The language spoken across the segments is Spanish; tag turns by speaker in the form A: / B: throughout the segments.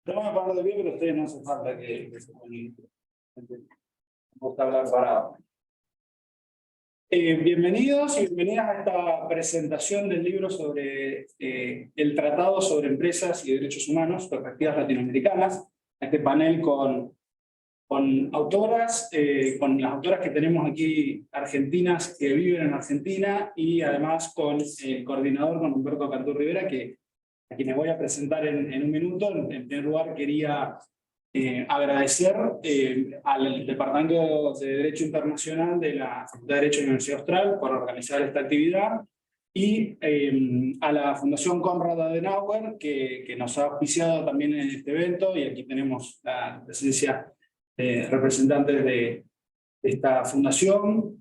A: Yo me voy a parar de pie, pero ustedes no hace falta que se pongan. Me gusta hablar parado. Bienvenidos y bienvenidas a esta presentación del libro sobre el Tratado sobre Empresas y Derechos Humanos, Perspectivas Latinoamericanas. Este panel con autoras, con las autoras que tenemos aquí argentinas que viven en Argentina y además con el coordinador, con Humberto Cantú Rivera, a quienes voy a presentar en un minuto. En primer lugar, quería agradecer al Departamento de Derecho Internacional de la Facultad de Derecho de la Universidad Austral por organizar esta actividad y a la Fundación Konrad Adenauer que nos ha auspiciado también en este evento, y aquí tenemos la presencia de representantes de esta fundación.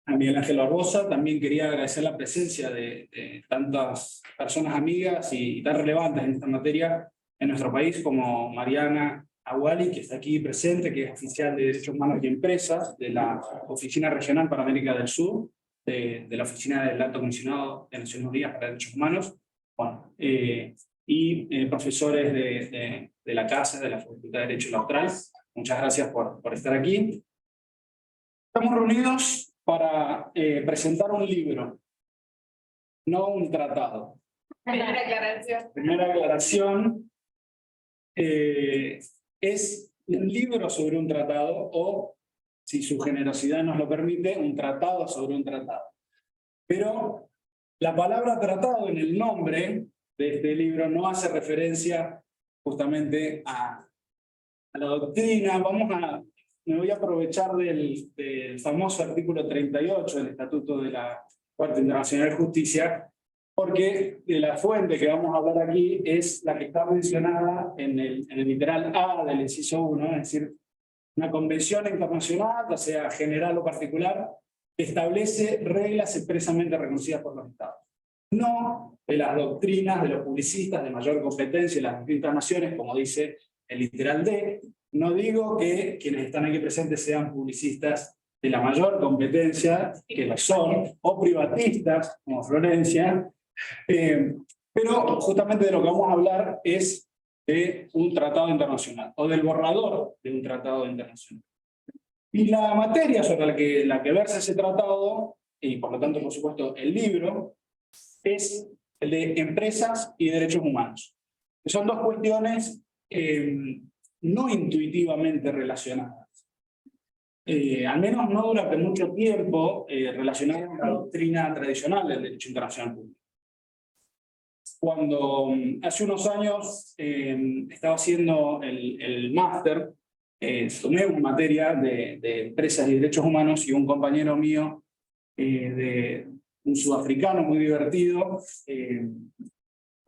A: A Miguel Ángel Barbosa. También quería agradecer la presencia de tantas personas amigas y tan relevantes en esta materia en nuestro país, como Mariana Aguali, que está aquí presente, que es oficial de Derechos Humanos y Empresas de la Oficina Regional para América del Sur, de la Oficina del Alto Comisionado de Naciones Unidas para Derechos Humanos, bueno, y profesores de la CASA, de la Facultad de Derecho de la Austral. Muchas gracias por estar aquí. Estamos reunidos para presentar un libro, no un tratado.
B: Primera aclaración.
A: Primera aclaración, es un libro sobre un tratado o, si su generosidad nos lo permite, un tratado sobre un tratado. Pero la palabra tratado en el nombre de este libro no hace referencia justamente a la doctrina. Me voy a aprovechar del famoso artículo 38 del Estatuto de la Corte Internacional de Justicia, porque la fuente que vamos a hablar aquí es la que está mencionada en el literal A del inciso 1, es decir, una convención internacional, ya sea general o particular, que establece reglas expresamente reconocidas por los Estados. No de las doctrinas de los publicistas de mayor competencia en las distintas naciones, como dice el literal D. No digo que quienes están aquí presentes sean publicistas de la mayor competencia, que lo son, o privatistas, como Florencia, pero justamente de lo que vamos a hablar es de un tratado internacional, o del borrador de un tratado internacional. Y la materia sobre la que versa ese tratado, y por lo tanto, por supuesto, el libro, es el de empresas y derechos humanos. Son dos cuestiones no intuitivamente relacionadas. Al menos no durante mucho tiempo relacionadas con la doctrina tradicional del derecho internacional público. Cuando hace unos años estaba haciendo el máster, tomé una materia de empresas y derechos humanos, y un compañero mío, un sudafricano muy divertido,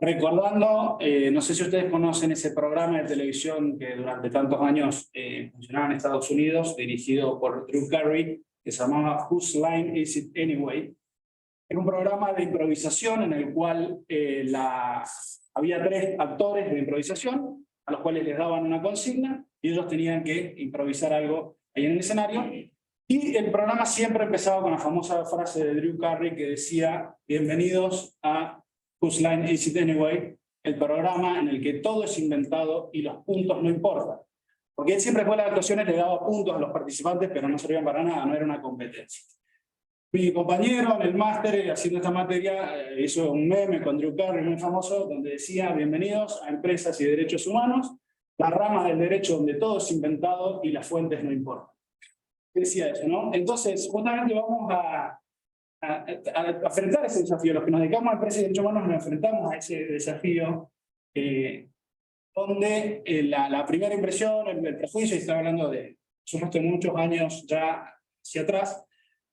A: recordando, no sé si ustedes conocen ese programa de televisión que durante tantos años funcionaba en Estados Unidos, dirigido por Drew Carey, que se llamaba Whose Line Is It Anyway? Era un programa de improvisación en el cual había 3 actores de improvisación, a los cuales les daban una consigna, y ellos tenían que improvisar algo ahí en el escenario. Y el programa siempre empezaba con la famosa frase de Drew Carey que decía: bienvenidos a Whose Line Is It Anyway? El programa en el que todo es inventado y los puntos no importan. Porque él siempre, después de las actuaciones, le daba puntos a los participantes, pero no servían para nada, no era una competencia. Mi compañero en el máster, haciendo esta materia, hizo un meme con Drew Carey muy famoso, donde decía: bienvenidos a Empresas y Derechos Humanos, la rama del derecho donde todo es inventado y las fuentes no importan. Decía eso, ¿no? Entonces, justamente vamos a enfrentar ese desafío. Los que nos dedicamos a Empresas y Derechos Humanos nos enfrentamos a ese desafío, donde la primera impresión, el prejuicio, y estaba hablando de muchos años ya hacia atrás,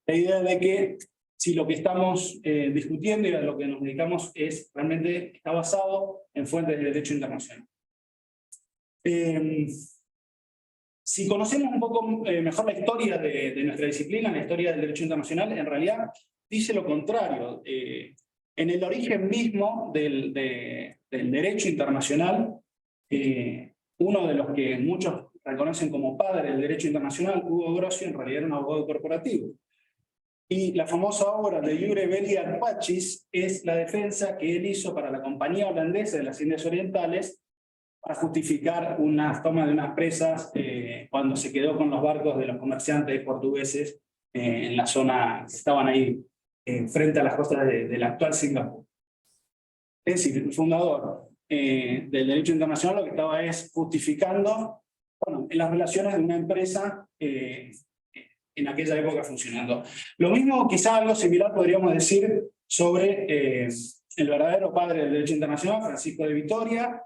A: la idea de que si lo que estamos discutiendo y a lo que nos dedicamos está basado en fuentes de derecho internacional. Si conocemos un poco mejor la historia de nuestra disciplina, la historia del derecho internacional, en realidad dice lo contrario. En el origen mismo del derecho internacional, uno de los que muchos reconocen como padre del derecho internacional, Hugo Grossio, en realidad era un abogado corporativo. Y la famosa obra de Iure Belli ad Pacis es la defensa que él hizo para la Compañía Holandesa de las Indias Orientales para justificar una toma de unas presas cuando se quedó con los barcos de los comerciantes portugueses en la zona que estaban ahí frente a las costas del actual Singapur. Es decir, el fundador del derecho internacional lo que estaba es justificando, bueno, en las relaciones de una empresa en aquella época funcionando. Lo mismo, quizá algo similar podríamos decir sobre el verdadero padre del derecho internacional, Francisco de Vitoria,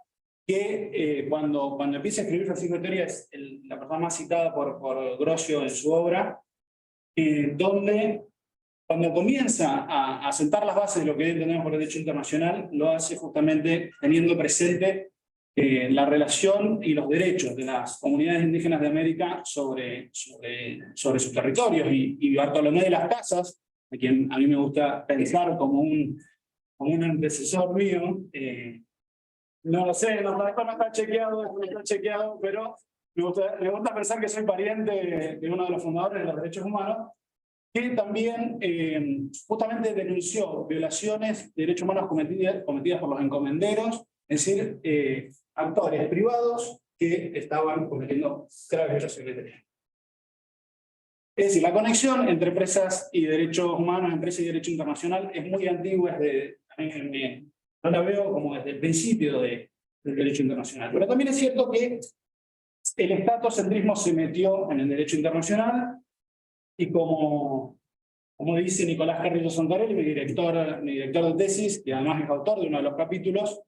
A: que cuando empieza a escribir Francisco de Vitoria es la persona más citada por Grocio en su obra, donde cuando comienza a sentar las bases de lo que hoy entendemos por derecho internacional, lo hace justamente teniendo presente la relación y los derechos de las comunidades indígenas de América sobre sus territorios. Y Bartolomé de las Casas, a quien a mí me gusta pensar como un antecesor mío, no lo sé, esto no está chequeado, pero me gusta pensar que soy pariente de uno de los fundadores de los derechos humanos, que también justamente denunció violaciones de derechos humanos cometidas por los encomenderos, es decir, actores privados que estaban cometiendo graves violaciones de derechos. Es decir, la conexión entre empresas y derechos humanos, empresas y derecho internacional es muy antigua, no la veo como desde el principio del derecho internacional. Pero también es cierto que el estatocentrismo se metió en el derecho internacional y como dice Nicolás Carrillo Santarelli, mi director de tesis, y además es autor de uno de los capítulos,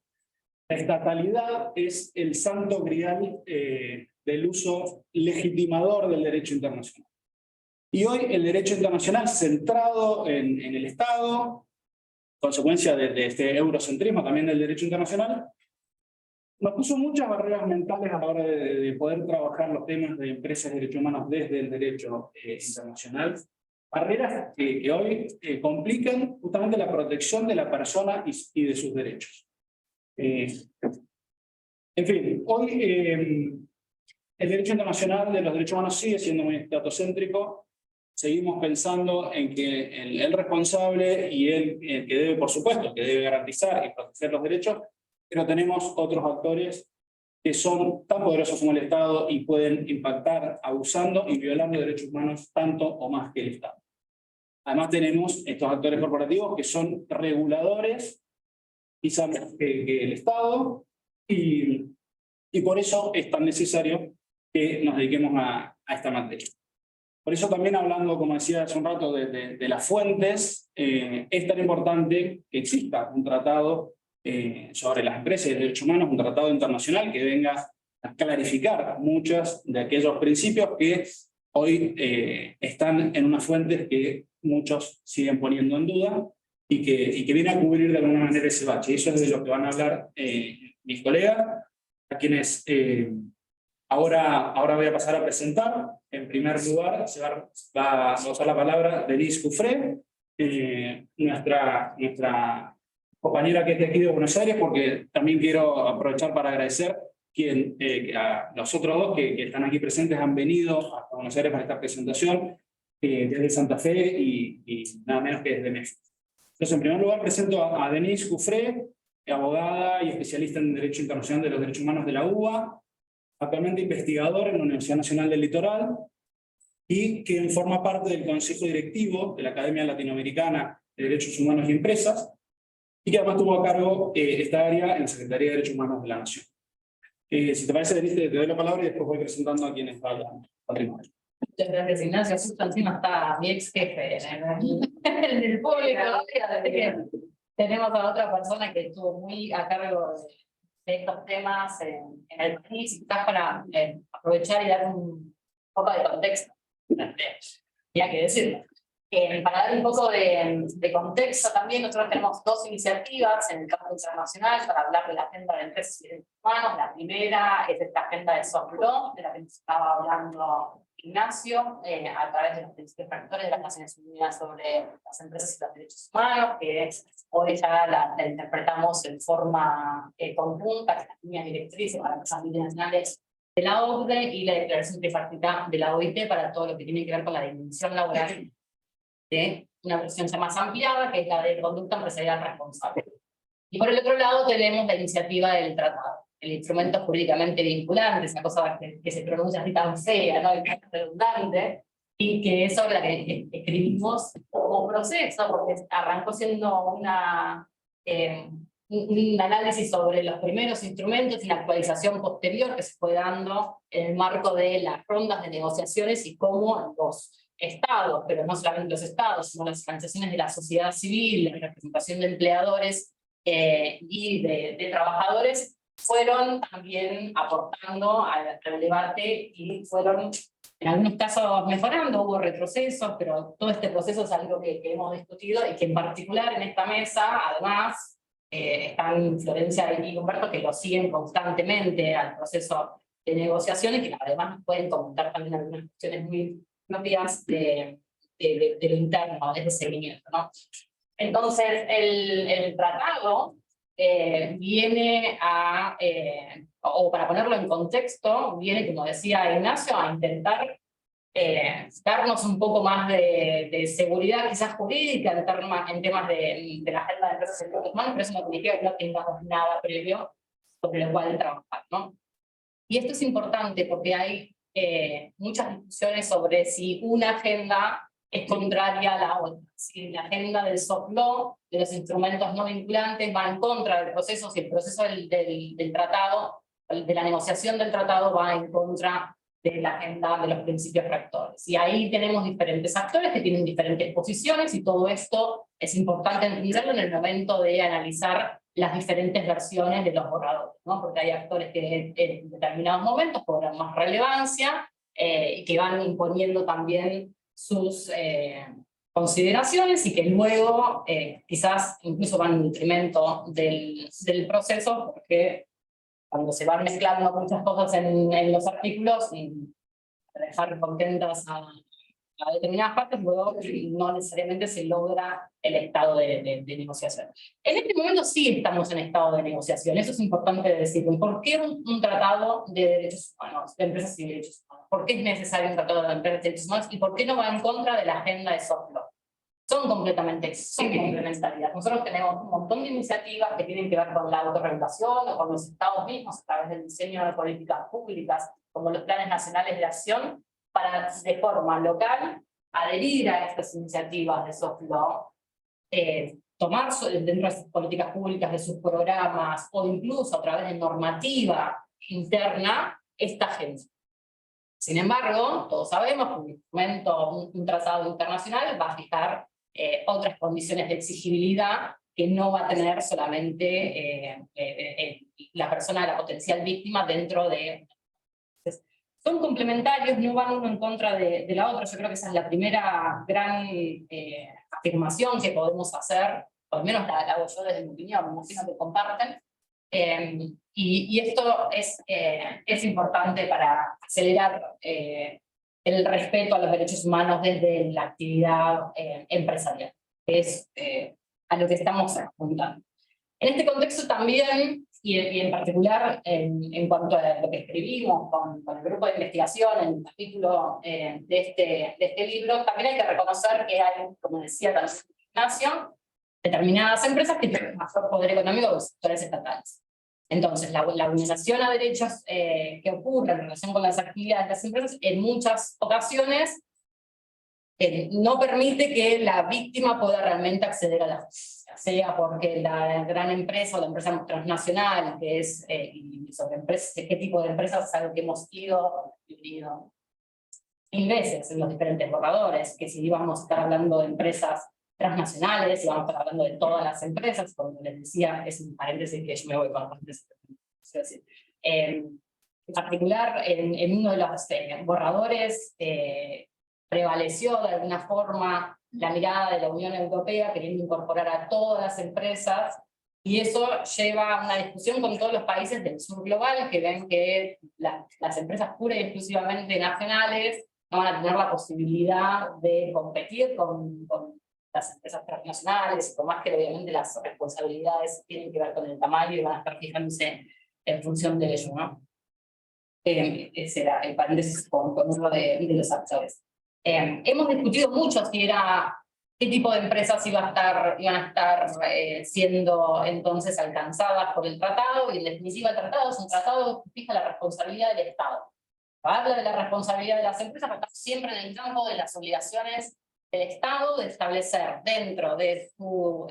A: la estatalidad es el santo grial del uso legitimador del derecho internacional. Y hoy el derecho internacional centrado en el Estado, consecuencia de este eurocentrismo también del derecho internacional, nos puso muchas barreras mentales a la hora de poder trabajar los temas de empresas y derechos humanos desde el derecho internacional. Barreras que hoy complican justamente la protección de la persona y de sus derechos. En fin, hoy el derecho internacional de los derechos humanos sigue siendo muy estatocéntrico. Seguimos pensando en que el responsable y el que debe, por supuesto, que debe garantizar y proteger los derechos, pero tenemos otros actores que son tan poderosos como el Estado y pueden impactar abusando y violando derechos humanos tanto o más que el Estado. Además tenemos estos actores corporativos que son reguladores, quizás más que el Estado, y por eso es tan necesario que nos dediquemos a esta materia. Por eso también hablando, como decía hace un rato, de las fuentes, es tan importante que exista un tratado sobre las empresas y derechos humanos, un tratado internacional que venga a clarificar muchos de aquellos principios que hoy están en unas fuentes que muchos siguen poniendo en duda y que viene a cubrir de alguna manera ese bache. Y eso es de lo que van a hablar mis colegas, a quienes ahora voy a pasar a presentar. En primer lugar, va a usar la palabra Denise Cufré, nuestra compañera que es de aquí de Buenos Aires, porque también quiero aprovechar para agradecer a los otros dos que están aquí presentes, han venido a Buenos Aires para esta presentación desde Santa Fe y nada menos que desde México. Entonces, en primer lugar, presento a Denise Cufré, abogada y especialista en Derecho Internacional de los Derechos Humanos de la UBA, actualmente investigador en la Universidad Nacional del Litoral, y que forma parte del Consejo Directivo de la Academia Latinoamericana de Derechos Humanos y Empresas, y que además tuvo a cargo esta área en la Secretaría de Derechos Humanos de la Nación. Si te parece, Denise, te doy la palabra y después voy presentando a quienes vayan a primero.
B: Muchas gracias, Ignacio. Justo encima está mi ex jefe en el público. Así que tenemos a otra persona que estuvo muy a cargo de estos temas en el país, quizás para aprovechar y dar un poco de contexto. Tenía que decirlo. Para dar un poco de contexto también, nosotros tenemos dos iniciativas en el campo internacional para hablar de la agenda de empresas y derechos humanos. La primera es esta agenda de soft law, de la que nos estaba hablando Ignacio, a través de los principios rectores de las Naciones Unidas sobre las empresas y los derechos humanos, que hoy ya la interpretamos en forma conjunta, las líneas directrices para las empresas internacionales de la OCDE y la declaración tripartita de la OIT para todo lo que tiene que ver con la dimensión laboral de una versión ya más ampliada, que es la de conducta empresarial responsable. Y por el otro lado tenemos la iniciativa del tratado. el instrumento jurídicamente vinculante, esa cosa que se pronuncia así tan fea, ¿no? Y tan redundante, y que es sobre la que escribimos como proceso, porque arrancó siendo un análisis sobre los primeros instrumentos y la actualización posterior que se fue dando en el marco de las rondas de negociaciones y cómo los estados, pero no solamente los estados, sino las organizaciones de la sociedad civil, la representación de empleadores y de trabajadores, fueron también aportando al debate y fueron en algunos casos mejorando, hubo retrocesos, pero todo este proceso es algo que hemos discutido y que en particular en esta mesa, además, están Florencia y Humberto, que lo siguen constantemente al proceso de negociaciones, que además nos pueden comentar también algunas cuestiones muy propias de lo interno, de ese seguimiento, ¿no? Entonces, el tratado viene a, o para ponerlo en contexto, viene, como decía Ignacio, a intentar darnos un poco más de seguridad, quizás jurídica, en temas de la agenda de empresas y derechos humanos, pero eso no significa que no tengamos nada previo sobre lo cual trabajar, ¿no? Y esto es importante porque hay muchas discusiones sobre si una agenda es contraria a la otra. Si la agenda del soft law, de los instrumentos no vinculantes, va en contra del proceso, si el proceso del tratado, de la negociación del tratado va en contra de la agenda de los principios rectores. Y ahí tenemos diferentes actores que tienen diferentes posiciones y todo esto es importante entenderlo en el momento de analizar las diferentes versiones de los borradores, ¿no? Porque hay actores que en determinados momentos cobran más relevancia y que van imponiendo también sus consideraciones y que luego quizás incluso van en detrimento del proceso, porque cuando se van mezclando muchas cosas en los artículos y dejar contentas a determinadas partes, luego no necesariamente se logra el estado de negociación. En este momento sí estamos en estado de negociación, eso es importante decirlo. ¿Por qué un tratado de derechos humanos, de empresas y derechos humanos? ¿Por qué es necesario un tratado de empresas y derechos humanos? ¿Y por qué no va en contra de la agenda de soft law? Son complementarias. Nosotros tenemos un montón de iniciativas que tienen que ver con la autorregulación o con los estados mismos a través del diseño de políticas públicas, como los planes nacionales de acción, para de forma local adherir a estas iniciativas de soft law, tomar dentro de sus políticas públicas, de sus programas, o incluso a través de normativa interna, esta agenda. Sin embargo, todos sabemos que un instrumento, un tratado internacional va a fijar otras condiciones de exigibilidad que no va a tener solamente la persona, la potencial víctima dentro de... Entonces, son complementarios, no van uno en contra de la otra. Yo creo que esa es la primera gran afirmación que podemos hacer, o al menos la hago yo desde mi opinión, me imagino que comparten. Y esto es importante para acelerar el respeto a los derechos humanos desde la actividad empresarial, que es a lo que estamos apuntando. En este contexto también, y en particular en cuanto a lo que escribimos con el grupo de investigación, en el capítulo de este libro, también hay que reconocer que hay, como decía también Ignacio, determinadas empresas que tienen mayor poder económico que los sectores estatales. Entonces, la vulneración a derechos que ocurre en relación con las actividades de las empresas, en muchas ocasiones, no permite que la víctima pueda realmente acceder a la justicia, sea porque la gran empresa o la empresa transnacional, que es, y sobre empresas, qué tipo de empresas es algo que hemos ido mil veces en los diferentes borradores, que si íbamos a estar hablando de empresas transnacionales, y vamos a estar hablando de todas las empresas, como les decía, es un paréntesis que yo me voy con las empresas. En particular, en uno de los borradores prevaleció de alguna forma la mirada de la Unión Europea, queriendo incorporar a todas las empresas, y eso lleva a una discusión con todos los países del sur global, que ven que las empresas pura y exclusivamente nacionales no van a tener la posibilidad de competir con las empresas transnacionales, por más que obviamente las responsabilidades tienen que ver con el tamaño y van a estar fijándose en función de ello, ¿no? Ese era el paréntesis con uno de los actores. Hemos discutido mucho si era qué tipo de empresas iban a estar siendo entonces alcanzadas por el tratado, y en definitiva el tratado es un tratado que fija la responsabilidad del Estado. Habla de la responsabilidad de las empresas, pero está siempre en el campo de las obligaciones del Estado de establecer dentro de su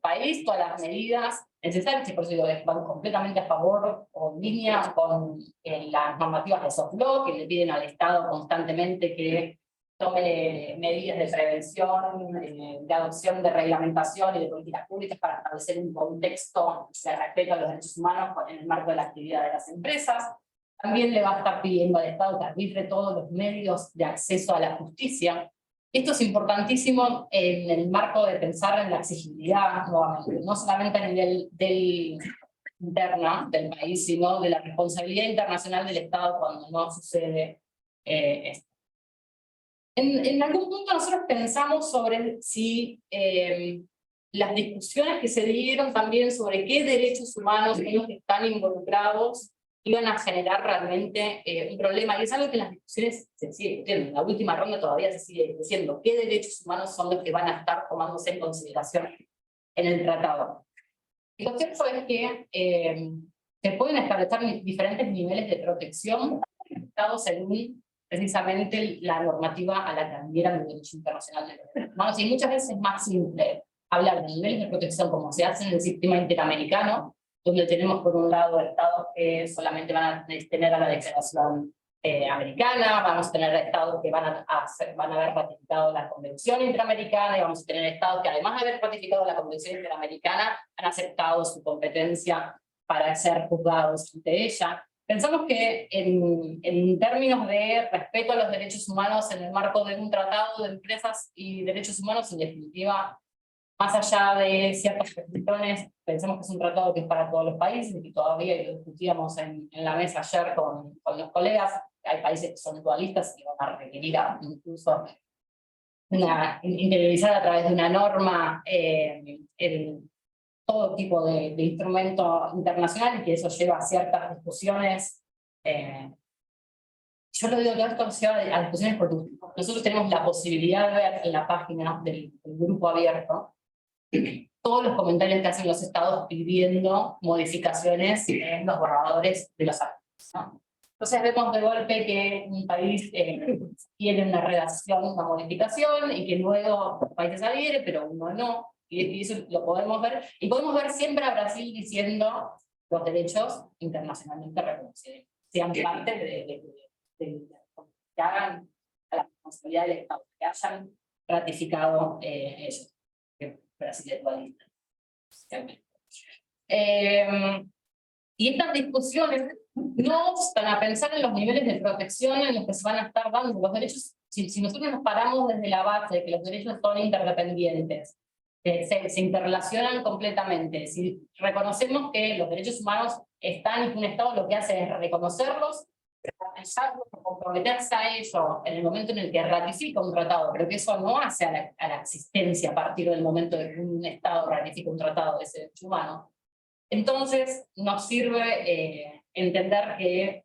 B: país todas las medidas necesarias, y por eso digo que van completamente a favor o en línea con las normativas de soft law, que le piden al Estado constantemente que tome medidas de prevención, de adopción de reglamentación y de políticas públicas para establecer un contexto de respeto a los derechos humanos en el marco de la actividad de las empresas. También le va a estar pidiendo al Estado que arbitre todos los medios de acceso a la justicia. Esto es importantísimo en el marco de pensar en la exigibilidad, nuevamente, no solamente a nivel interna del país, sino de la responsabilidad internacional del Estado cuando no sucede esto. En algún punto nosotros pensamos sobre si las discusiones que se dieron también sobre qué derechos humanos son los que están involucrados iban a generar realmente un problema, y es algo que en las discusiones se sigue discutiendo. En la última ronda todavía se sigue discutiendo qué derechos humanos son los que van a estar tomándose en consideración en el tratado. Y lo cierto es que se pueden establecer diferentes niveles de protección según precisamente la normativa a la que adhieran el derecho internacional de los derechos humanos. Y muchas veces es más simple hablar de niveles de protección como se hace en el sistema interamericano, donde tenemos por un lado estados que solamente van a tener a la declaración americana, vamos a tener estados que van a haber ratificado la Convención Interamericana, y vamos a tener estados que además de haber ratificado la Convención Interamericana han aceptado su competencia para ser juzgados ante ella. Pensamos que en términos de respeto a los derechos humanos en el marco de un tratado de empresas y derechos humanos, en definitiva, más allá de ciertas restricciones, pensamos que es un tratado que es para todos los países, y que todavía lo discutíamos en la mesa ayer con los colegas. Hay países que son dualistas y van a requerir incluso interiorizar a través de una norma todo tipo de instrumento internacional, y que eso lleva a ciertas discusiones. Yo lo digo, todo esto lleva a discusiones porque nosotros tenemos la posibilidad de ver en la página del grupo abierto todos los comentarios que hacen los estados pidiendo modificaciones en los borradores de los artículos, ¿no? Entonces vemos de golpe que un país tiene una redacción, una modificación, y que luego los países adhieren, pero uno no. Y eso lo podemos ver. Y podemos ver siempre a Brasil diciendo los derechos internacionalmente reconocidos, sean parte que hagan a la responsabilidad del Estado, que hayan ratificado ellos. Brasil es dualista. Y estas discusiones no obstan a pensar en los niveles de protección en los que se van a estar dando los derechos. Si nosotros nos paramos desde la base de que los derechos son interdependientes, se interrelacionan completamente, si reconocemos que los derechos humanos están, y que un Estado lo que hace es reconocerlos, comprometerse a ello en el momento en el que ratifica un tratado, pero que eso no hace a la existencia a partir del momento de que un Estado ratifica un tratado de ese derecho humano, entonces nos sirve entender que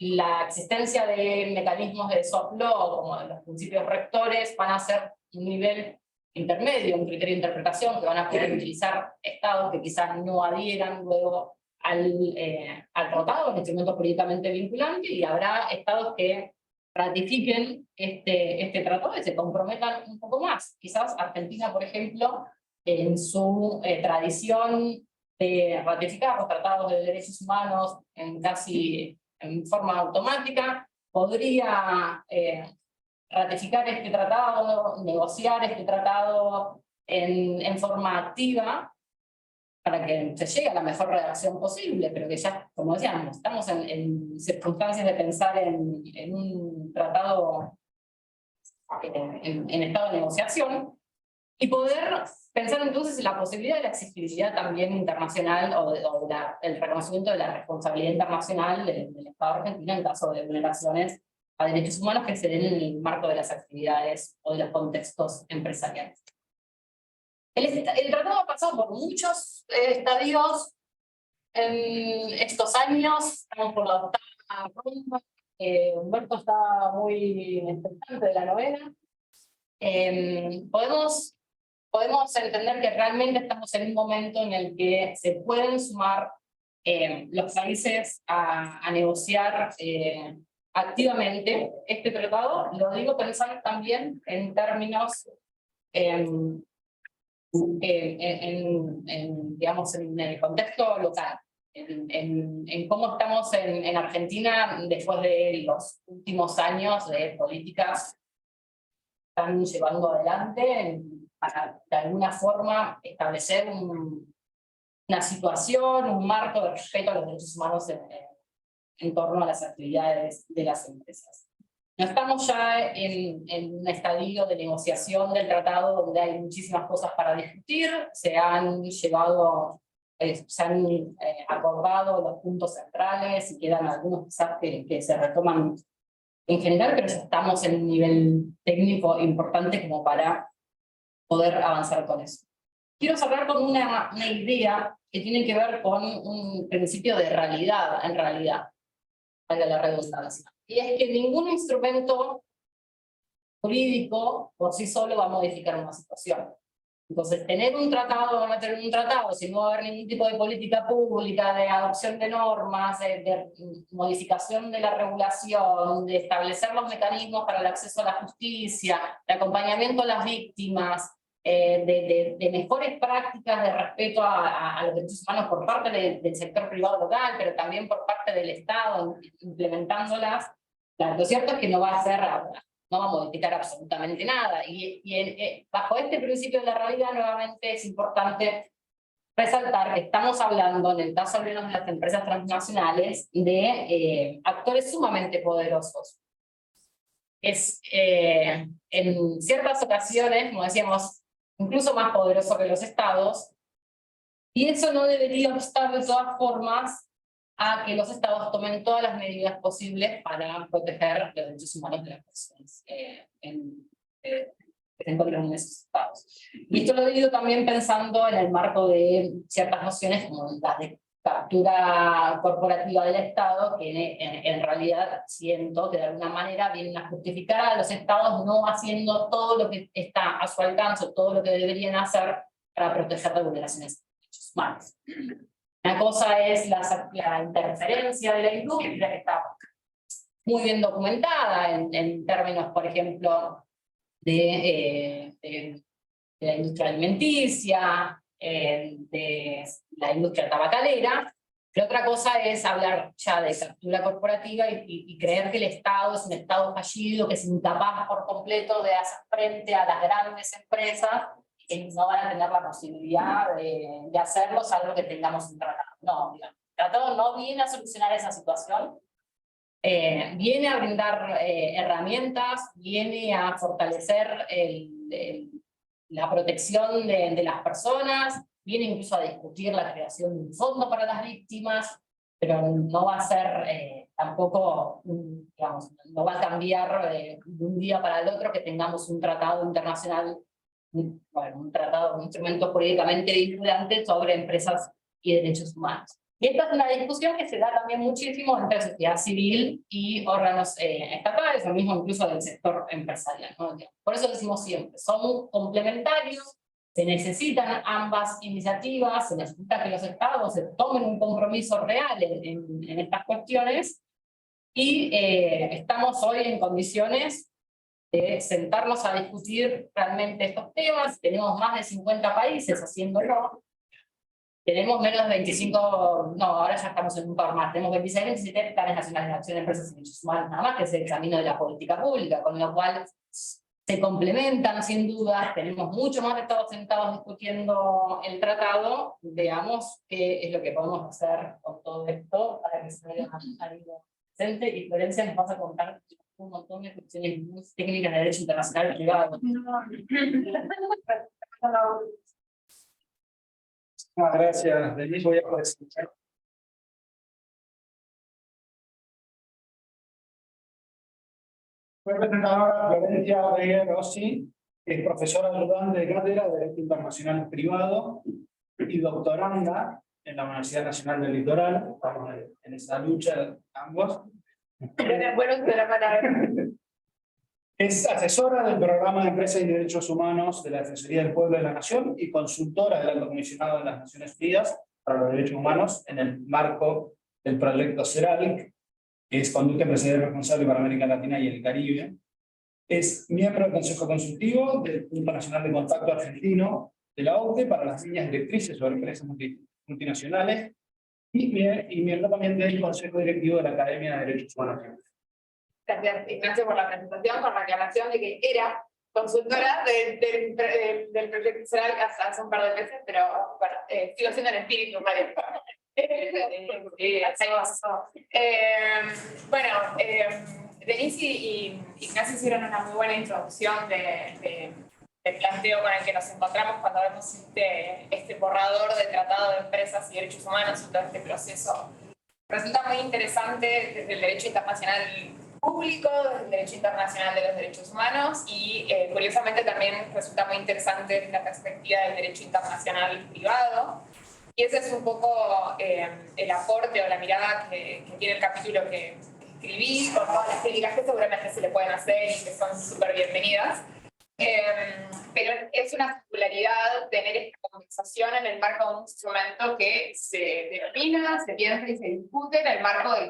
B: la existencia de mecanismos de soft law, como de los principios rectores, van a ser un nivel intermedio, un criterio de interpretación que van a poder utilizar estados que quizás no adhieran luego al tratado, al instrumento jurídicamente vinculante, y habrá estados que ratifiquen este tratado y se comprometan un poco más. Quizás Argentina, por ejemplo, en su tradición de ratificar los tratados de derechos humanos en forma automática, podría ratificar este tratado, negociar este tratado en forma activa, para que se llegue a la mejor redacción posible, pero que ya, como decíamos, estamos en circunstancias de pensar en un tratado en estado de negociación, y poder pensar entonces en la posibilidad de la exigibilidad también internacional, o el reconocimiento de la responsabilidad internacional del Estado argentino en caso de vulneraciones a derechos humanos que se den en el marco de las actividades o de los contextos empresariales. El tratado ha pasado por muchos estadios en estos años, estamos por la octava ronda. Humberto está muy expectante de la novena. podemos entender que realmente estamos en un momento en el que se pueden sumar los países a negociar activamente este tratado. Lo digo pensando también en términos, digamos, en el contexto local, en cómo estamos en Argentina después de los últimos años de políticas que están llevando adelante para de alguna forma establecer una situación, un marco de respeto a los derechos humanos en torno a las actividades de las empresas. No estamos ya en un estadio de negociación del tratado donde hay muchísimas cosas para discutir, se han acordado los puntos centrales y quedan algunos quizás que se retoman en general, pero ya estamos en un nivel técnico importante como para poder avanzar con eso. Quiero cerrar con una idea que tiene que ver con un principio de realidad, en realidad, valga la redundancia. Y es que ningún instrumento jurídico por sí solo va a modificar una situación. Entonces, tener un tratado, no tener un tratado, si no va a haber ningún tipo de política pública, de adopción de normas, de modificación de la regulación, de establecer los mecanismos para el acceso a la justicia, de acompañamiento a las víctimas, de mejores prácticas de respeto a los derechos humanos por parte del sector privado local, pero también por parte del Estado, implementándolas. Lo cierto es que no va a modificar absolutamente nada. Y bajo este principio de la realidad, nuevamente es importante resaltar que estamos hablando, en el caso al menos de las empresas transnacionales, de actores sumamente poderosos. En ciertas ocasiones, como decíamos, incluso más poderoso que los estados, y eso no debería obstar de todas formas a que los estados tomen todas las medidas posibles para proteger los derechos humanos de las personas que se encuentran en esos estados. Y esto lo he ido también pensando en el marco de ciertas nociones como las de captura corporativa del Estado, que en realidad siento que de alguna manera vienen a justificar a los estados no haciendo todo lo que está a su alcance, todo lo que deberían hacer para proteger de vulneraciones de derechos humanos. Una cosa es la interferencia de la industria, que está muy bien documentada en términos, por ejemplo, de la industria alimenticia, de la industria tabacalera, pero otra cosa es hablar ya de captura corporativa y creer que el Estado es un Estado fallido, que es incapaz por completo de hacer frente a las grandes empresas, que no van a tener la posibilidad de hacerlo, salvo que tengamos un tratado. No, digamos, el tratado no viene a solucionar esa situación, viene a brindar herramientas, viene a fortalecer la protección de las personas, viene incluso a discutir la creación de un fondo para las víctimas, pero no va a ser tampoco, digamos, no va a cambiar de un día para el otro que tengamos un tratado internacional, bueno, un instrumento jurídicamente vinculante sobre empresas y derechos humanos. Y esta es una discusión que se da también muchísimo entre sociedad civil y órganos estatales, o mismo incluso del sector empresarial, ¿no? Por eso decimos siempre, son complementarios, se necesitan ambas iniciativas, se necesita que los estados se tomen un compromiso real en estas cuestiones, y estamos hoy en condiciones de sentarnos a discutir realmente estos temas. Tenemos más de 50 países haciéndolo. Tenemos menos de 25, no, ahora ya estamos en un par más. Tenemos 26, 27 planes nacionales de acción de empresas y derechos humanos, nada más, que es el camino de la política pública, con lo cual se complementan sin duda. Tenemos mucho más de estados sentados discutiendo el tratado. Veamos qué es lo que podemos hacer con todo esto para que se vaya algo presente. Y Florencia nos vas a contar un montón de cuestiones muy técnicas de derecho internacional privado.
A: Gracias, Denise. Voy a presentar. Voy a presentar ahora a Florencia Rodríguez Rossi, que es profesora ayudante de cátedra de Derecho Internacional Privado y doctoranda en la Universidad Nacional del Litoral. Estamos en esa lucha ambos.
C: Bueno,
A: Es asesora del Programa de Empresas y Derechos Humanos de la Defensoría del Pueblo de la Nación y consultora del Alto Comisionado de las Naciones Unidas para los Derechos Humanos en el marco del proyecto CERALIC, que es Conducta Empresarial Responsable para América Latina y el Caribe. Es miembro del Consejo Consultivo del Punto Nacional de Contacto Argentino de la OCDE para las líneas directrices sobre empresas multinacionales y miembro también del Consejo Directivo de la Academia de Derechos Humanos.
C: Gracias, Ignacio, por la presentación, por la aclaración de que era consultora del proyecto CERAL hace un par de meses, pero bueno, sigo siendo en espíritu, María. Denise y Ignacio hicieron una muy buena introducción del planteo con el que nos encontramos cuando vemos este borrador de Tratado de Empresas y Derechos Humanos y todo este proceso. Resulta muy interesante desde el derecho internacional público, desde el derecho internacional de los derechos humanos y curiosamente también resulta muy interesante desde la perspectiva del derecho internacional privado. Y ese es un poco el aporte o la mirada que tiene el capítulo que escribí, con todas las críticas que seguramente se le pueden hacer y que son súper bienvenidas. Pero es una singularidad tener esta conversación en el marco de un instrumento que se denomina, se piensa y se discute en el marco del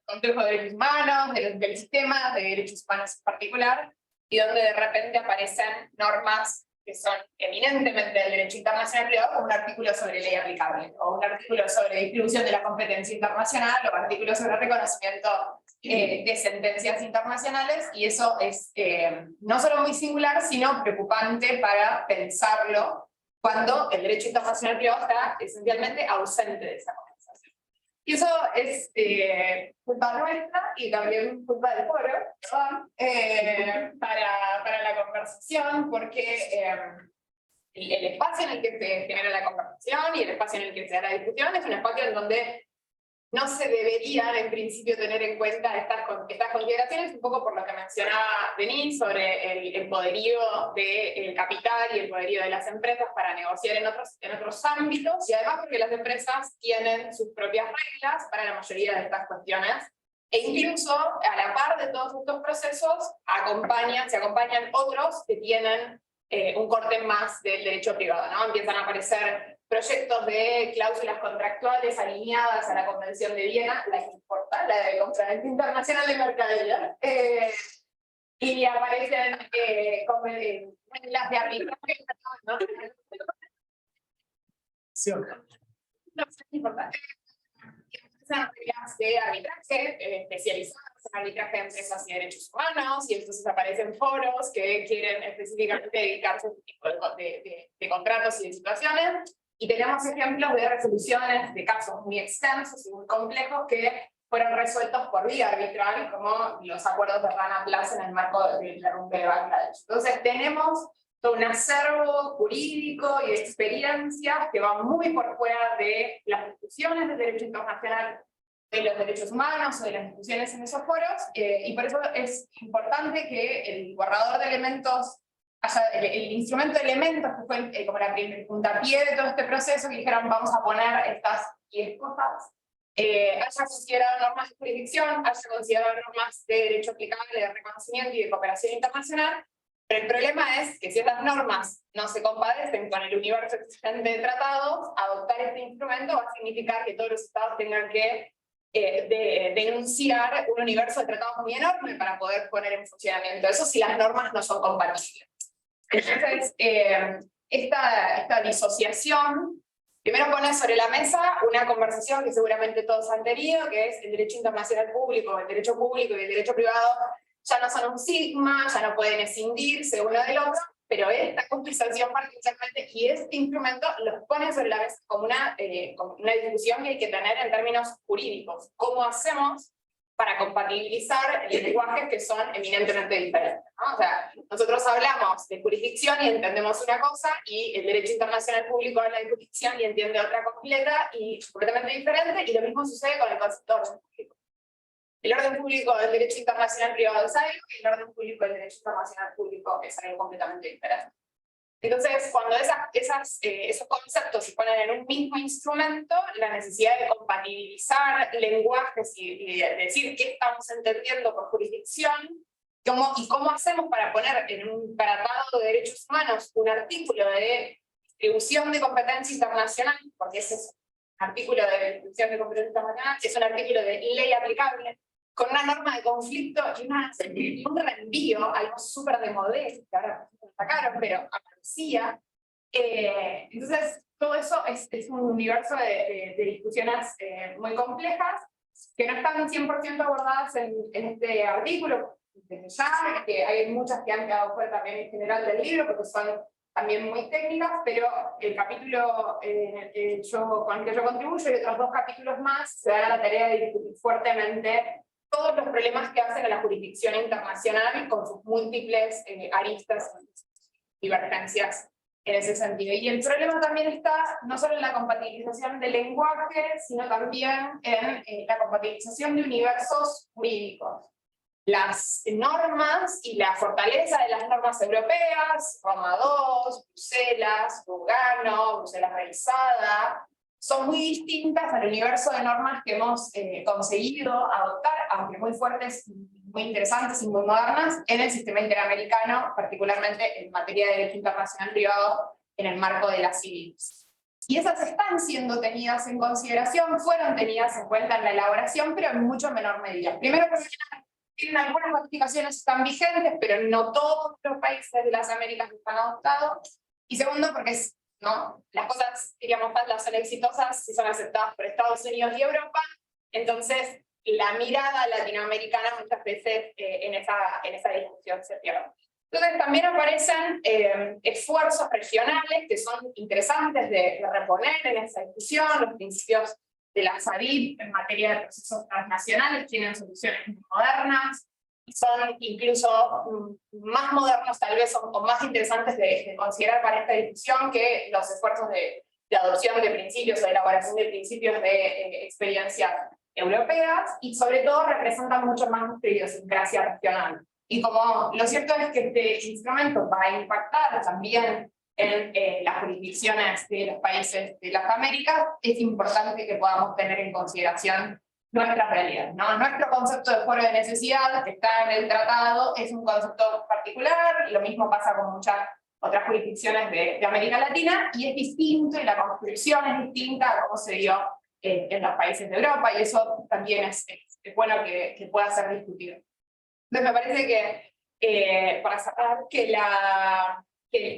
C: Consejo de Derechos Humanos, del sistema de derechos humanos en particular, y donde de repente aparecen normas que son eminentemente del derecho internacional privado, como un artículo sobre ley aplicable, o un artículo sobre distribución de la competencia internacional, o un artículo sobre reconocimiento de sentencias internacionales, y eso es no solo muy singular, sino preocupante para pensarlo cuando el derecho internacional privado está esencialmente ausente de esa conversación. Y eso es culpa nuestra y también culpa del foro, para la conversación, porque el espacio en el que se genera la conversación y el espacio en el que se da la discusión es un espacio en donde no se deberían en principio tener en cuenta estas consideraciones, un poco por lo que mencionaba Denise sobre el poderío del capital y el poderío de las empresas para negociar en otros ámbitos, y además porque las empresas tienen sus propias reglas para la mayoría de estas cuestiones, e incluso a la par de todos estos procesos se acompañan otros que tienen un corte más del derecho privado, ¿no? Empiezan a aparecer proyectos de cláusulas contractuales alineadas a la Convención de Viena, la que importa, la de Conferencia Internacional de Mercadería, y aparecen reglas de arbitraje, ¿no? No, es importante. Reglas de arbitraje especializadas en arbitraje de empresas y derechos humanos, y entonces aparecen foros que quieren específicamente dedicarse a este tipo de contratos y de situaciones. Y tenemos ejemplos de resoluciones de casos muy extensos y muy complejos que fueron resueltos por vía arbitral, como los acuerdos de Rana Plaza en el marco del derrumbe de Bangladesh. Entonces tenemos todo un acervo jurídico y de experiencias que van muy por fuera de las discusiones del derecho internacional, de los derechos humanos o de las discusiones en esos foros, y por eso es importante que el borrador de elementos, el instrumento de elementos, que fue como el puntapié de todo este proceso, que dijeron vamos a poner estas 10 cosas, haya considerado normas de jurisdicción, haya considerado normas de derecho aplicable, de reconocimiento y de cooperación internacional, pero el problema es que si estas normas no se compadecen con el universo existente de tratados, adoptar este instrumento va a significar que todos los estados tengan que denunciar un universo de tratados muy enorme para poder poner en funcionamiento eso si las normas no son compatibles. Entonces, esta disociación primero pone sobre la mesa una conversación que seguramente todos han tenido, que es el derecho internacional público, el derecho público y el derecho privado ya no son un sigma, ya no pueden escindirse uno del otro, pero esta conversación particularmente y este instrumento los pone sobre la mesa como una discusión que hay que tener en términos jurídicos. ¿Cómo hacemos para compatibilizar lenguajes que son eminentemente diferentes, ¿no? O sea, nosotros hablamos de jurisdicción y entendemos una cosa, y el derecho internacional público habla de jurisdicción y entiende otra completa y completamente diferente, y lo mismo sucede con el concepto de orden público. El orden público del derecho internacional privado es algo, y el orden público del derecho internacional público es algo completamente diferente. Entonces, cuando esos conceptos se ponen en un mismo instrumento, la necesidad de compatibilizar lenguajes y de decir qué estamos entendiendo por jurisdicción cómo hacemos para poner en un tratado de derechos humanos un artículo de distribución de competencia internacional, porque ese es un artículo de distribución de competencia internacional, es un artículo de ley aplicable, con una norma de conflicto y un reenvío, algo súper de modelo, que ahora lo sacaron, pero aparecía. Entonces, todo eso es un universo de discusiones muy complejas, que no están 100% abordadas en este artículo, desde ya, que hay muchas que han quedado fuera también en general del libro, porque son también muy técnicas, pero el capítulo con el que yo contribuyo y otros 2 capítulos más se dan a la tarea de discutir fuertemente todos los problemas que hacen a la jurisdicción internacional con sus múltiples aristas y divergencias en ese sentido. Y el problema también está no solo en la compatibilización del lenguaje, sino también en la compatibilización de universos jurídicos. Las normas y la fortaleza de las normas europeas, Roma II, Bruselas, Lugano, Bruselas revisada, son muy distintas al universo de normas que hemos conseguido adoptar, aunque muy fuertes, muy interesantes y muy modernas, en el sistema interamericano, particularmente en materia de derecho internacional privado, en el marco de las CIVILs. Y esas están siendo tenidas en consideración, fueron tenidas en cuenta en la elaboración, pero en mucho menor medida. Primero porque tienen algunas modificaciones están vigentes, pero no todos los países de las Américas lo han adoptado. Y segundo, porque ¿no? Las cosas, diríamos, son exitosas si son aceptadas por Estados Unidos y Europa. Entonces, la mirada latinoamericana muchas veces en esa discusión se pierde. Entonces, también aparecen esfuerzos regionales que son interesantes de reponer en esa discusión. Los principios de la SADIP en materia de procesos transnacionales tienen soluciones muy modernas, y son incluso más modernos tal vez o más interesantes de considerar para esta discusión que los esfuerzos de adopción de principios o de elaboración de principios de experiencias europeas, y sobre todo representan mucho más nuestra idiosincrasia regional. Y como lo cierto es que este instrumento va a impactar también en las jurisdicciones de los países de las Américas, es importante que podamos tener en consideración nuestra realidad, ¿no? Nuestro concepto de foro de necesidad, que está en el tratado, es un concepto particular, lo mismo pasa con muchas otras jurisdicciones de América Latina, y es distinto, y la construcción es distinta a cómo se dio en los países de Europa, y eso también es bueno que pueda ser discutido. Entonces me parece que, para cerrar, que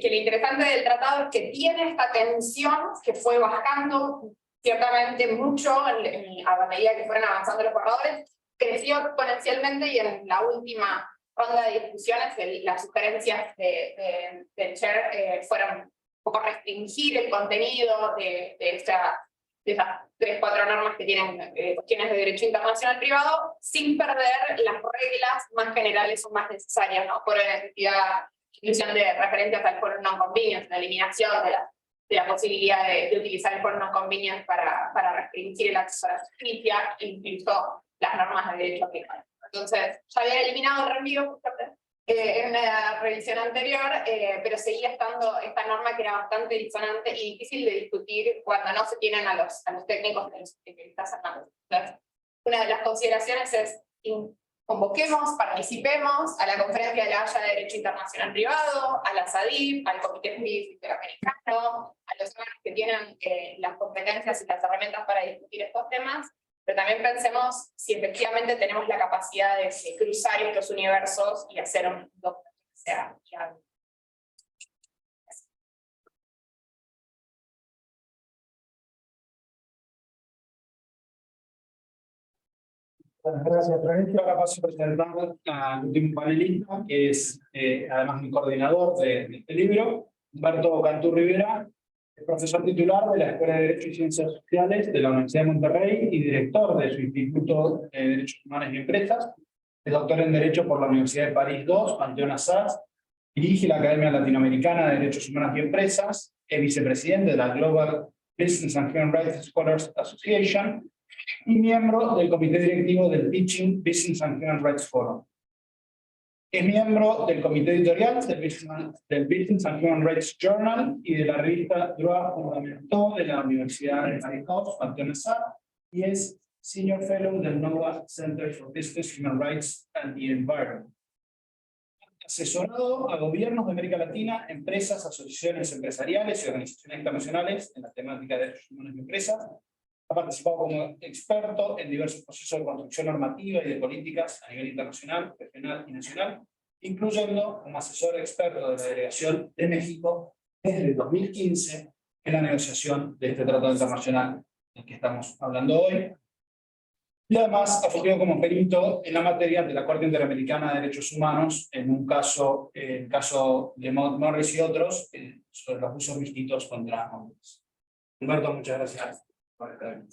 C: lo interesante del tratado es que tiene esta tensión que fue bajando ciertamente mucho a la medida que fueron avanzando los borradores, creció exponencialmente, y en la última ronda de discusiones las sugerencias del chair fueron un poco restringir el contenido de esas 3 o 4 normas que tienen cuestiones de derecho internacional privado, sin perder las reglas más generales o más necesarias, ¿no? Por la necesidad, inclusión de referencias al forum non-convenience, la eliminación de la posibilidad de utilizar el forum non-convenience para restringir el acceso a la justicia, incluso las normas de derecho aplicable. Entonces, ya había eliminado el reenvío en una revisión anterior, pero seguía estando esta norma que era bastante disonante y difícil de discutir cuando no se tienen a los técnicos de los especialistas anales. Entonces, una de las consideraciones es convoquemos, participemos a la Conferencia de la Haya de Derecho Internacional Privado, a la SADIP, al Comité Jurídico Interamericano, a los órganos que tienen las competencias y las herramientas para discutir estos temas, pero también pensemos si efectivamente tenemos la capacidad de cruzar estos universos y hacer un documento que sea viable.
A: Buenas gracias, Florencia. Ahora paso a presentar al último panelista, que es además mi coordinador de este libro, Humberto Cantú Rivera, es profesor titular de la Escuela de Derecho y Ciencias Sociales de la Universidad de Monterrey y director de su Instituto de Derechos Humanos y Empresas. Es doctor en Derecho por la Universidad de París II, Panteón Assas. Dirige la Academia Latinoamericana de Derechos Humanos y Empresas. Es vicepresidente de la Global Business and Human Rights Scholars Association y miembro del comité directivo del Teaching Business and Human Rights Forum. Es miembro del comité editorial del Business and Human Rights Journal y de la revista Droit Fondamental de la Universidad de París II, Panteón Assas, y es Senior Fellow del NOVA Center for Business, Human Rights and the Environment. asesorado a gobiernos de América Latina, empresas, asociaciones empresariales y organizaciones internacionales en la temática de derechos humanos y empresas. Ha participado como experto en diversos procesos de construcción normativa y de políticas a nivel internacional, regional y nacional, incluyendo como asesor experto de la Delegación de México desde 2015 en la negociación de este tratado internacional del que estamos hablando hoy. Y además ha fungido como perito en la materia de la Corte Interamericana de Derechos Humanos en un caso, el caso de Morris y otros, sobre los abusos vistos contra hombres. Humberto, muchas gracias por estar aquí.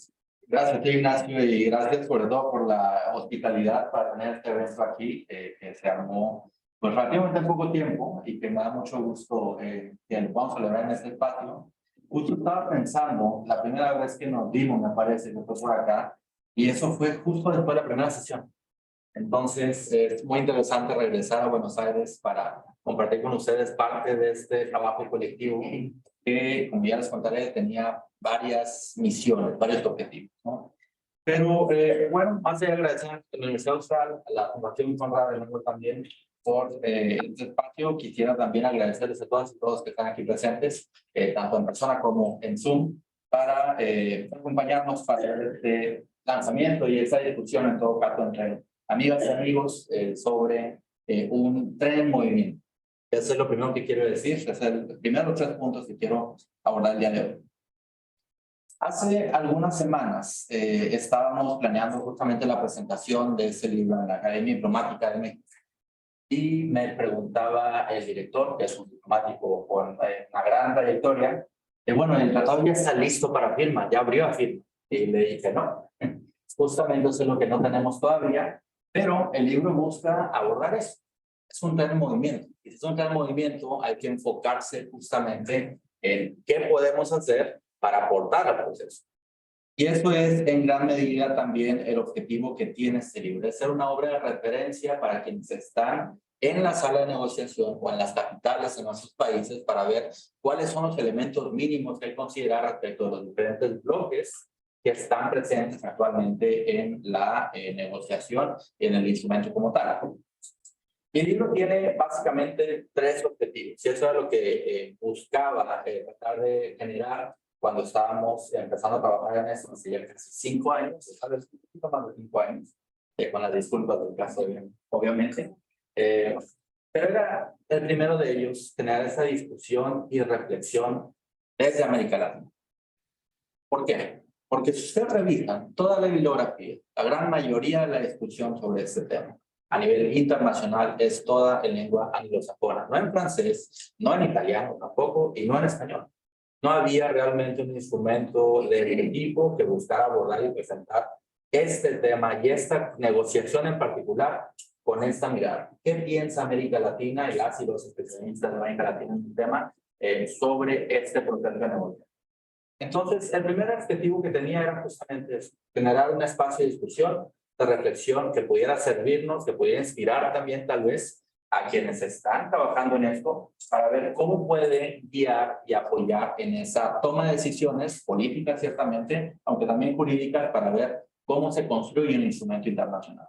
D: Gracias a ti, Ignacio, y gracias sobre todo por la hospitalidad para tener este evento aquí, que se armó pues relativamente en poco tiempo y que me da mucho gusto que lo vamos a celebrar en este espacio. Justo estaba pensando, la primera vez que nos vimos, me parece que fue por acá, y eso fue justo después de la primera sesión. Entonces, es muy interesante regresar a Buenos Aires para compartir con ustedes parte de este trabajo colectivo que, como ya les contaré, tenía varias misiones, varios objetivos, ¿no? Pero, bueno, más allá de agradecer a la Universidad Austral, a la Fundación Conrad Adenauer también por este espacio, quisiera también agradecerles a todas y todos que están aquí presentes, tanto en persona como en Zoom, para acompañarnos para este lanzamiento y esta discusión, en todo caso, entre amigas y amigos sobre un tren en movimiento. Eso es lo primero que quiero decir, es el primero de los 3 puntos que quiero abordar el día de hoy. Hace algunas semanas estábamos planeando justamente la presentación de ese libro en la Academia Diplomática de México. Y me preguntaba el director, que es un diplomático con una gran trayectoria, bueno, el tratado ya está listo para firma, ya abrió a firma. Y le dije, no, justamente eso es lo que no tenemos todavía, pero el libro busca abordar eso. Es un tren en movimiento. Y si es un tren en movimiento, hay que enfocarse justamente en qué podemos hacer para aportar al proceso. Y eso es en gran medida también el objetivo que tiene este libro, es ser una obra de referencia para quienes están en la sala de negociación o en las capitales en nuestros países para ver cuáles son los elementos mínimos que hay que considerar respecto de los diferentes bloques que están presentes actualmente en la negociación y en el instrumento como tal. El libro tiene básicamente 3 objetivos, y eso era lo que buscaba tratar de generar cuando estábamos empezando a trabajar en esto, hace ya casi 5 años, tal vez un poquito más de 5 años, con las disculpas del caso, obviamente. Pero era el primero de ellos, tener esa discusión y reflexión desde América Latina. ¿Por qué? Porque si ustedes revisan toda la bibliografía, la gran mayoría de la discusión sobre este tema, a nivel internacional, es toda en lengua anglosajona, no en francés, no en italiano tampoco, y no en español. No había realmente un instrumento de tipo que buscara abordar y presentar este tema y esta negociación en particular con esta mirada. ¿Qué piensa América Latina y las y los especialistas de América Latina en el tema sobre este proceso de negociación? Entonces, el primer objetivo que tenía era justamente eso, generar un espacio de discusión, de reflexión que pudiera servirnos, que pudiera inspirar también tal vez a quienes están trabajando en esto para ver cómo puede guiar y apoyar en esa toma de decisiones políticas ciertamente, aunque también jurídicas, para ver cómo se construye un instrumento internacional.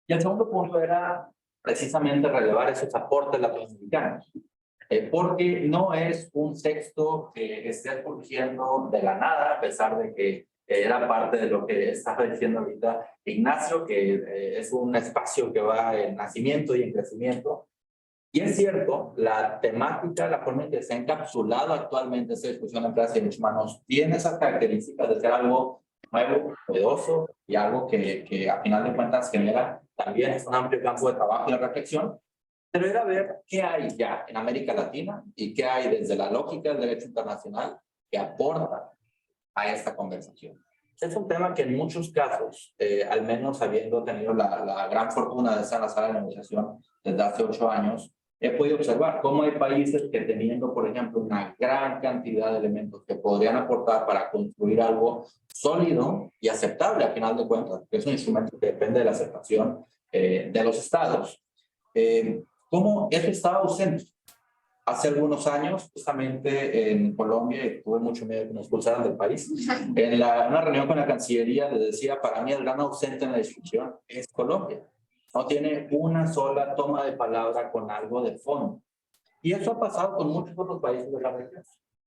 D: Y el segundo punto era precisamente relevar esos aportes latinoamericanos, porque no es un texto que esté surgiendo de la nada, a pesar de que era parte de lo que estaba diciendo ahorita Ignacio, que es un espacio que va en nacimiento y en crecimiento. Y es cierto, la temática, la forma en que se ha encapsulado actualmente esta discusión en clase de derechos humanos tiene esas características de ser algo nuevo, novedoso y algo que a final de cuentas genera también un amplio campo de trabajo y de reflexión. Pero era ver qué hay ya en América Latina y qué hay desde la lógica del derecho internacional que aporta a esta conversación. Es un tema que en muchos casos, al menos habiendo tenido la gran fortuna de estar en la sala de negociación desde hace 8 años, he podido observar cómo hay países que teniendo, por ejemplo, una gran cantidad de elementos que podrían aportar para construir algo sólido y aceptable al final de cuentas, que es un instrumento que depende de la aceptación de los estados, cómo eso estaba ausente. Hace algunos años, justamente en Colombia, y tuve mucho miedo de que nos expulsaran del país, en una reunión con la Cancillería les decía, para mí el gran ausente en la discusión es Colombia. no tiene una sola toma de palabra con algo de fondo. Y eso ha pasado con muchos otros países de la región.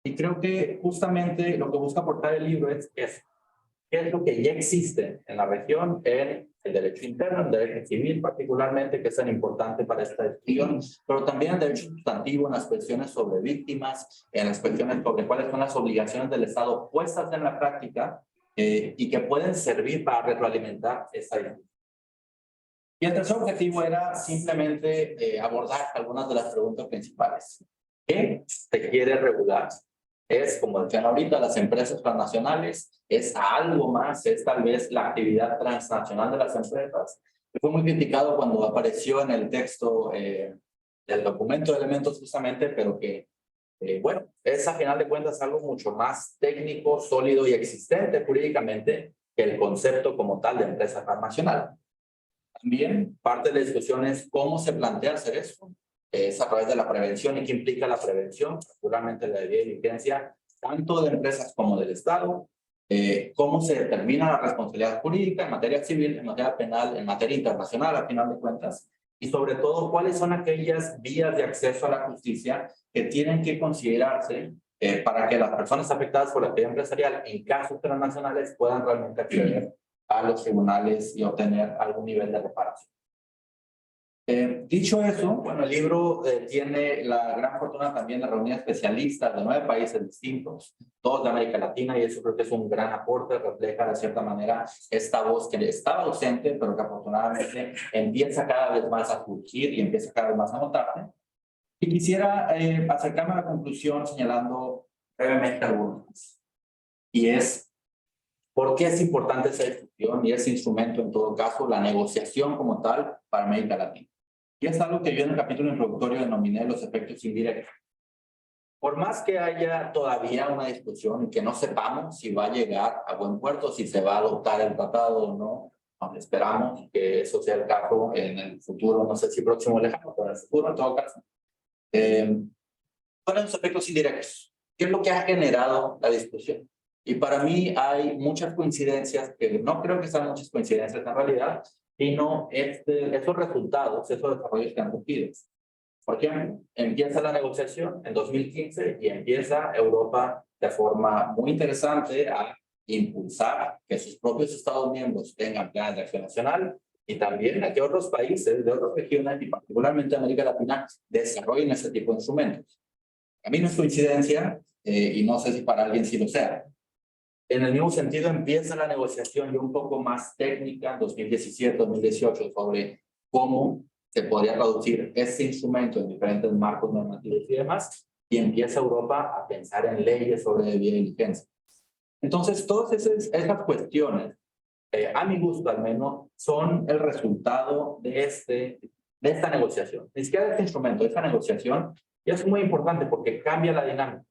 D: Y creo que justamente lo que busca aportar el libro es qué es lo que ya existe en la región, en el derecho interno, el derecho civil particularmente, que es tan importante para esta discusión, pero también el derecho sustantivo, en las cuestiones sobre víctimas, en las cuestiones sobre cuáles son las obligaciones del Estado puestas en la práctica y que pueden servir para retroalimentar esta discusión. Y el tercer objetivo era simplemente abordar algunas de las preguntas principales. ¿Qué se quiere regular? Es, como decían ahorita, las empresas transnacionales, es algo más, es tal vez la actividad transnacional de las empresas. Fue muy criticado cuando apareció en el texto del documento de elementos justamente, pero que, bueno, es a final de cuentas algo mucho más técnico, sólido y existente jurídicamente que el concepto como tal de empresa transnacional. También parte de la discusión es cómo se plantea hacer eso. Es a través de la prevención y qué implica la prevención, particularmente la debida diligencia, tanto de empresas como del Estado, cómo se determina la responsabilidad jurídica en materia civil, en materia penal, en materia internacional, a final de cuentas, y sobre todo cuáles son aquellas vías de acceso a la justicia que tienen que considerarse para que las personas afectadas por la actividad empresarial en casos transnacionales puedan realmente acceder a los tribunales y obtener algún nivel de reparación. Dicho eso, bueno, el libro tiene la gran fortuna también de reunir especialistas de 9 países distintos, todos de América Latina, y eso creo que es un gran aporte, refleja de cierta manera esta voz que estaba ausente, pero que afortunadamente empieza cada vez más a surgir y empieza cada vez más a notarse. Y quisiera acercarme a la conclusión señalando brevemente algunos. Y es, ¿por qué es importante esa discusión y ese instrumento, en todo caso, la negociación como tal para América Latina? Y es algo que yo en el capítulo introductorio denominé los efectos indirectos. Por más que haya todavía una discusión y que no sepamos si va a llegar a buen puerto, si se va a adoptar el tratado o no, aunque esperamos que eso sea el caso en el futuro, no sé si próximo o lejano, pero en el futuro en todo caso. ¿Cuáles son los efectos indirectos? ¿Qué es lo que ha generado la discusión? Y para mí hay muchas coincidencias, que no creo que sean muchas coincidencias en realidad, sino esos resultados, esos desarrollos que han ocurrido. Por ejemplo, empieza la negociación en 2015 y empieza Europa de forma muy interesante a impulsar que sus propios Estados miembros tengan planes de acción nacional y también a que otros países de otras regiones y particularmente América Latina desarrollen ese tipo de instrumentos. A mí no es coincidencia y no sé si para alguien sí lo sea. En el mismo sentido empieza la negociación y un poco más técnica, 2017-2018, sobre cómo se podría traducir este instrumento en diferentes marcos normativos y demás, y empieza Europa a pensar en leyes sobre debida diligencia. Entonces, todas esas cuestiones, a mi gusto al menos, son el resultado de esta negociación. Ni siquiera de este instrumento, de esta negociación, y es muy importante porque cambia la dinámica.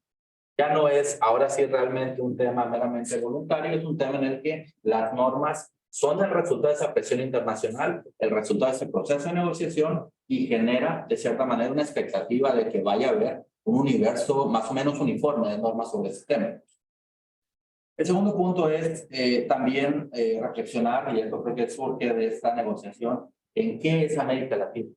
D: Ya no es ahora sí realmente un tema meramente voluntario, es un tema en el que las normas son el resultado de esa presión internacional, el resultado de ese proceso de negociación y genera de cierta manera una expectativa de que vaya a haber un universo más o menos uniforme de normas sobre ese tema. El segundo punto es también reflexionar, y esto creo que surge de esta negociación, en qué es América Latina.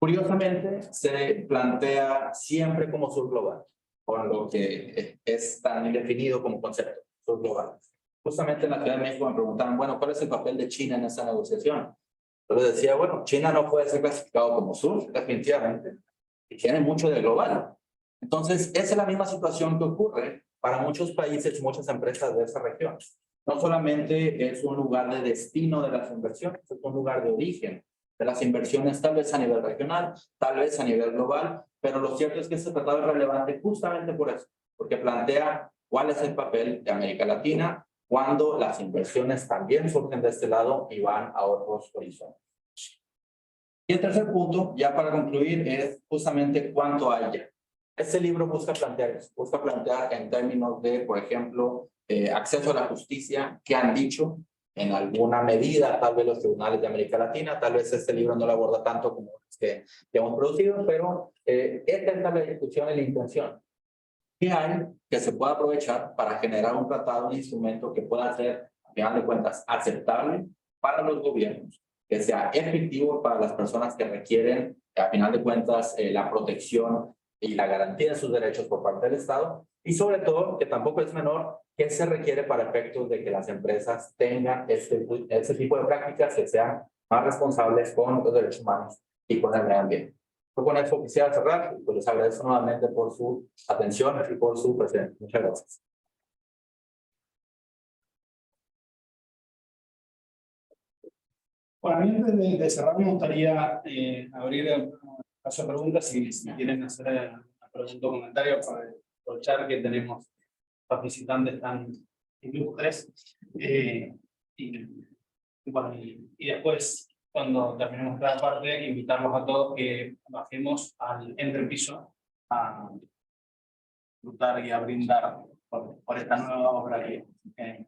D: Curiosamente, se plantea siempre como sur global, con lo que es tan indefinido como concepto, sur global. Justamente en la Ciudad de México me preguntaban, bueno, ¿cuál es el papel de China en esa negociación? Yo les decía, bueno, China no puede ser clasificado como sur, definitivamente, y tiene mucho de global. Entonces, esa es la misma situación que ocurre para muchos países y muchas empresas de esa región. No solamente es un lugar de destino de las inversiones, es un lugar de origen de las inversiones, tal vez a nivel regional, tal vez a nivel global, pero lo cierto es que este tratado es relevante justamente por eso, porque plantea cuál es el papel de América Latina cuando las inversiones también surgen de este lado y van a otros horizontes. Y el tercer punto, ya para concluir, es justamente cuánto hay ya. Este libro busca plantear en términos de, por ejemplo, acceso a la justicia, qué han dicho en alguna medida, tal vez los tribunales de América Latina, tal vez este libro no lo aborda tanto como los que hemos producido, pero esta es la discusión y la intención. ¿Qué hay que se pueda aprovechar para generar un tratado, un instrumento que pueda ser, a final de cuentas, aceptable para los gobiernos, que sea efectivo para las personas que requieren, a final de cuentas, la protección y la garantía de sus derechos por parte del Estado, y sobre todo, que tampoco es menor, que se requiere para efectos de que las empresas tengan este tipo de prácticas que sean más responsables con los derechos humanos y con el medio ambiente. Con eso quisiera cerrar, y pues les agradezco nuevamente por su atención y por su presencia. Muchas gracias.
A: Bueno, a mí antes de cerrar me gustaría abrir el paso de preguntas si quieren hacer una pregunta o comentario para aprovechar que tenemos participantes tan ilustres. Bueno, y después, cuando terminemos cada parte, invitarlos a todos que bajemos al entrepiso a disfrutar y a brindar por esta nueva obra que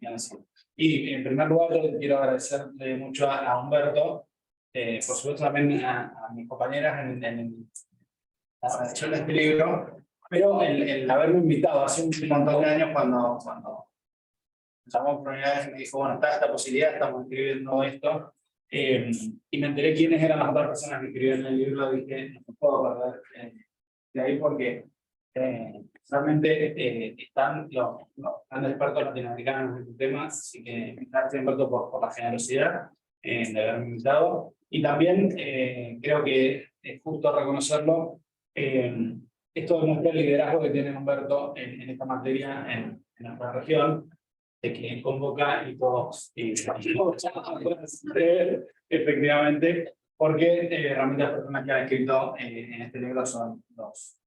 A: han sido. Y en primer lugar, yo quiero agradecerle mucho a Humberto, por supuesto también a mis compañeras en la redacción de este libro, pero el haberme invitado hace un montón de años cuando llamó por primera vez y me dijo, bueno, está esta posibilidad, estamos escribiendo esto, y me enteré quiénes eran las otras personas que escribían el libro, dije, no me puedo perder de ahí porque realmente están los grandes expertos latinoamericanos en el tema, así que gracias Humberto por la generosidad de haberme invitado, y también creo que es justo reconocerlo, esto demuestra el liderazgo que tiene Humberto en esta materia en nuestra región, de que convoca y todos efectivamente, porque realmente las personas que han escrito en este libro son los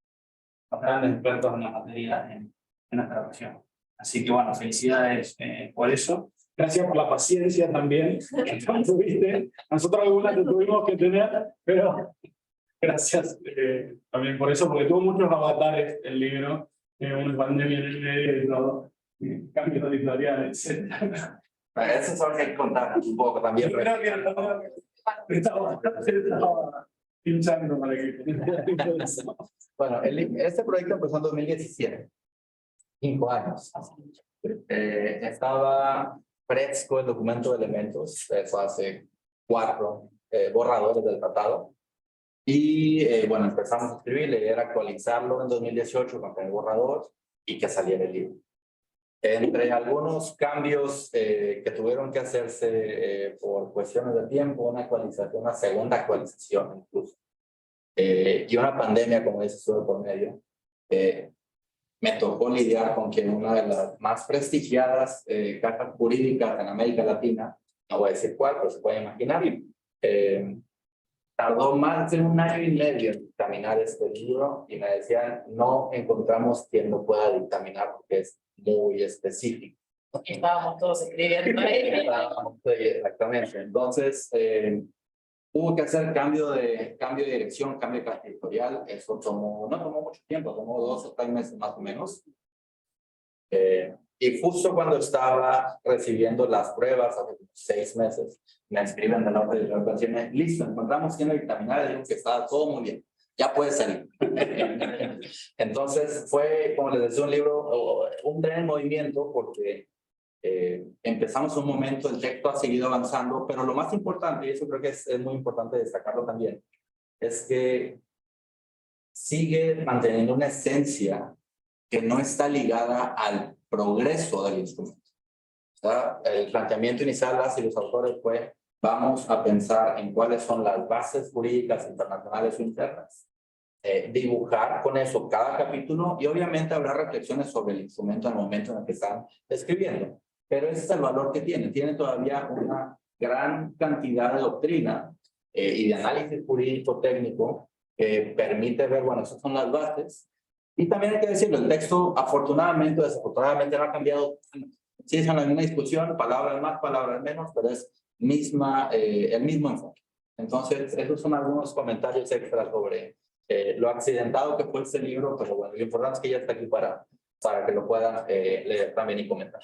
A: grandes expertos en la materia en nuestra región. Así que bueno, felicidades por eso. Gracias por la paciencia también que tuviste. Nosotros algunas te tuvimos que tener, pero gracias también por eso, porque tuvo muchos avatares el libro, una pandemia en el medio y todo. Cambios editoriales, etc.
D: Eso es algo que hay que contar un poco también.
A: Yo creo que estaba pinchando para que...
D: Bueno, este proyecto empezó en 2017, 5 años. Estaba fresco el documento de elementos, eso hace 4 borradores del tratado. Y bueno, empezamos a escribir, la idea era actualizarlo en 2018 con el borrador y que saliera el libro. Entre algunos cambios que tuvieron que hacerse por cuestiones de tiempo, una actualización, una segunda actualización incluso, y una pandemia, como dice, estuvo por medio, me tocó lidiar con que una de las más prestigiadas casas jurídicas en América Latina, no voy a decir cuál, pero se puede imaginar, tardó más de 1 año y medio en dictaminar este libro y me decían, no encontramos quien lo pueda dictaminar porque es muy específico.
B: Estábamos todos escribiendo ahí.
D: Sí, exactamente. Entonces, hubo que hacer cambio de dirección, cambio de clase editorial. Eso no tomó mucho tiempo, tomó 2 o 3 meses más o menos. Y justo cuando estaba recibiendo las pruebas, hace 6 meses, me escriben de la otra editorial, listo, encontramos quien lo dictaminar, y digo que estaba todo muy bien, ya puede salir. Entonces fue, como les decía, un libro, un tren en movimiento, porque empezamos un momento, el texto ha seguido avanzando, pero lo más importante, y eso creo que es muy importante destacarlo también, es que sigue manteniendo una esencia que no está ligada al progreso del instrumento. O sea, el planteamiento inicial de los autores fue, vamos a pensar en cuáles son las bases jurídicas internacionales o internas, dibujar con eso cada capítulo y obviamente habrá reflexiones sobre el instrumento al momento en el que están escribiendo. Pero ese es el valor que tiene todavía una gran cantidad de doctrina y de análisis jurídico técnico que permite ver, bueno, esas son las bases. Y también hay que decirlo, el texto afortunadamente o desafortunadamente no ha cambiado. Sí, es una misma discusión, palabras más, palabras menos, pero es el mismo enfoque. Entonces, esos son algunos comentarios extras sobre lo accidentado que fue este libro, pero bueno, lo importante es que ya está aquí para que lo puedan leer también y comentar.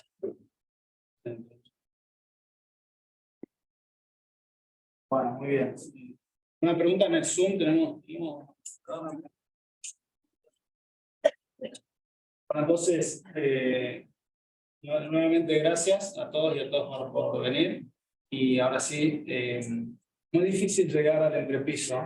A: Bueno, muy bien. Una pregunta en el Zoom, tenemos... Bueno, entonces, nuevamente gracias a todos y a todas por venir. Y ahora sí, muy difícil llegar al entrepiso.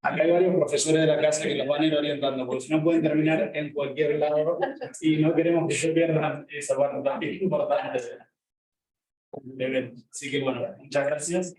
A: Acá hay varios profesores de la clase que los van a ir orientando, porque si no pueden terminar en cualquier lado y no queremos que se pierdan esa parte también importante del evento. Así que bueno, muchas gracias.